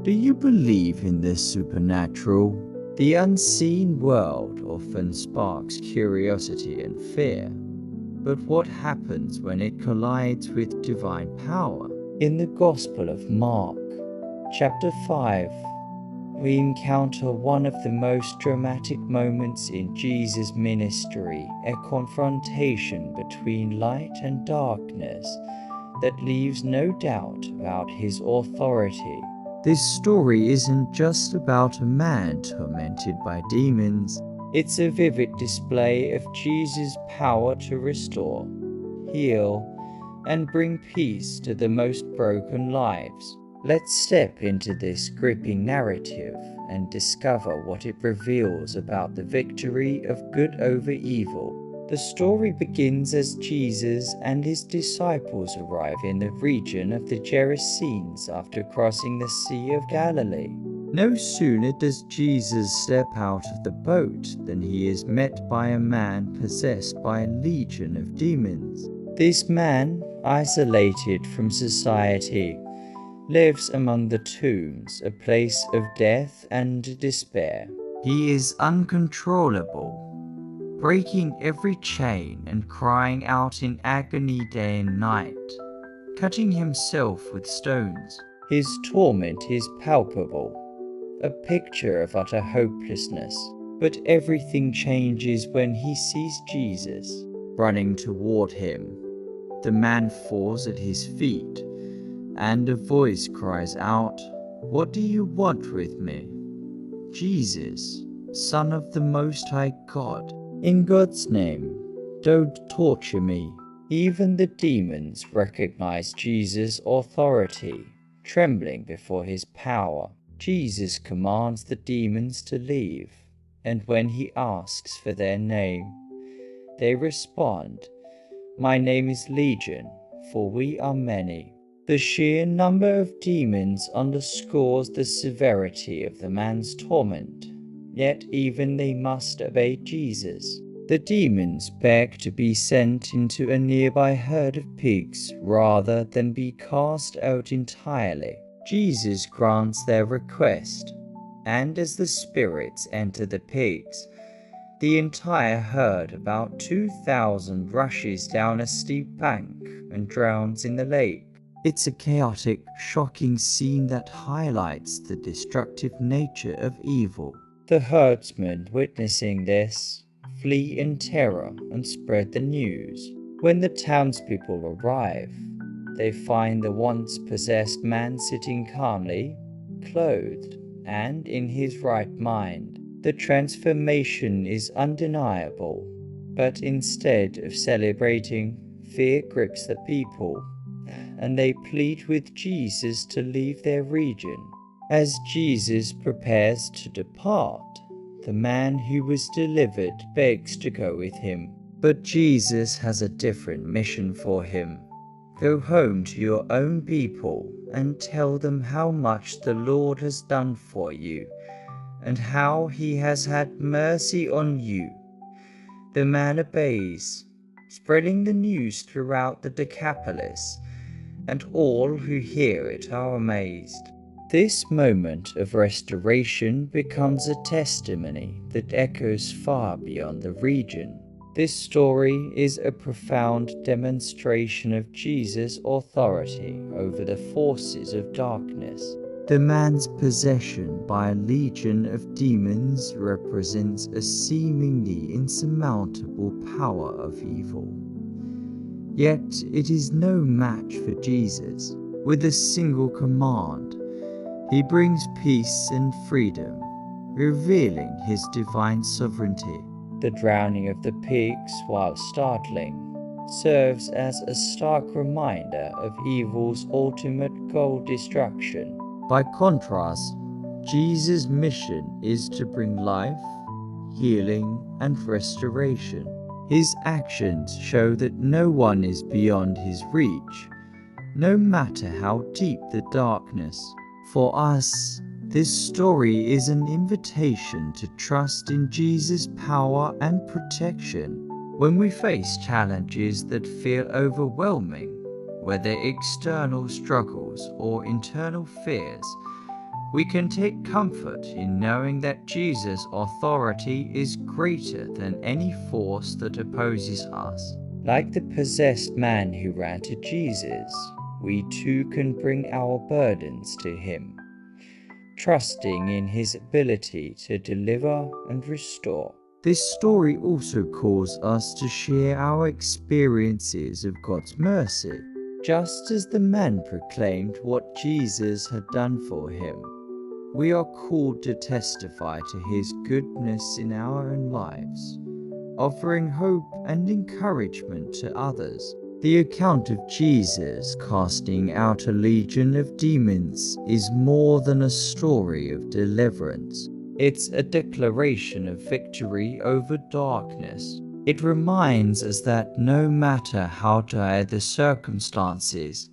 Do you believe in the supernatural? The unseen world often sparks curiosity and fear. But what happens when it collides with divine power? In the Gospel of Mark, chapter 5, we encounter one of the most dramatic moments in Jesus' ministry, a confrontation between light and darkness that leaves no doubt about his authority. This story isn't just about a man tormented by demons. It's a vivid display of Jesus' power to restore, heal, and bring peace to the most broken lives. Let's step into this gripping narrative and discover what it reveals about the victory of good over evil. The story begins as Jesus and his disciples arrive in the region of the Gerasenes after crossing the Sea of Galilee. No sooner does Jesus step out of the boat than he is met by a man possessed by a legion of demons. This man, isolated from society, lives among the tombs, a place of death and despair. He is uncontrollable, breaking every chain and crying out in agony day and night, cutting himself with stones. His torment is palpable, a picture of utter hopelessness. But everything changes when he sees Jesus. Running toward him, the man falls at his feet, and a voice cries out, "What do you want with me, Jesus, Son of the Most High God? In God's name, don't torture me." Even the demons recognize Jesus' authority. Trembling before his power, Jesus commands the demons to leave, and when he asks for their name, they respond, "My name is Legion, for we are many." The sheer number of demons underscores the severity of the man's torment, yet even they must obey Jesus. The demons beg to be sent into a nearby herd of pigs rather than be cast out entirely. Jesus grants their request, and as the spirits enter the pigs, the entire herd, about 2,000, rushes down a steep bank and drowns in the lake. It's a chaotic, shocking scene that highlights the destructive nature of evil. The herdsmen, witnessing this, flee in terror and spread the news. When the townspeople arrive, they find the once possessed man sitting calmly, clothed, and in his right mind. The transformation is undeniable, but instead of celebrating, fear grips the people, and they plead with Jesus to leave their region. As Jesus prepares to depart, the man who was delivered begs to go with him. But Jesus has a different mission for him. Go home to your own people and tell them how much the Lord has done for you and how he has had mercy on you. The man obeys, spreading the news throughout the Decapolis, and all who hear it are amazed. This moment of restoration becomes a testimony that echoes far beyond the region. This story is a profound demonstration of Jesus' authority over the forces of darkness. The man's possession by a legion of demons represents a seemingly insurmountable power of evil. Yet it is no match for Jesus. With a single command, he brings peace and freedom, revealing his divine sovereignty. The drowning of the pigs, while startling, serves as a stark reminder of evil's ultimate goal: destruction. By contrast, Jesus' mission is to bring life, healing, and restoration. His actions show that no one is beyond his reach, no matter how deep the darkness. For us, this story is an invitation to trust in Jesus' power and protection. When we face challenges that feel overwhelming, whether external struggles or internal fears, We can take comfort in knowing that Jesus' authority is greater than any force that opposes us. Like the possessed man who ran to Jesus, we too can bring our burdens to him, trusting in his ability to deliver and restore. This story also calls us to share our experiences of God's mercy. Just as the man proclaimed what Jesus had done for him, we are called to testify to his goodness in our own lives, offering hope and encouragement to others. The account of Jesus casting out a legion of demons is more than a story of deliverance. It's a declaration of victory over darkness. It reminds us that no matter how dire the circumstances,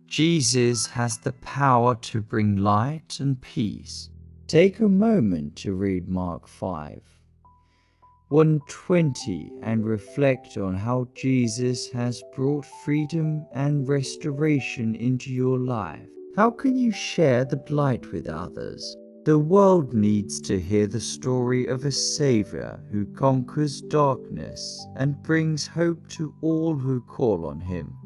Jesus has the power to bring light and peace. Take a moment to read Mark 5:1-20 and reflect on how Jesus has brought freedom and restoration into your life. How can you share the light with others? The world needs to hear the story of a Savior who conquers darkness and brings hope to all who call on him.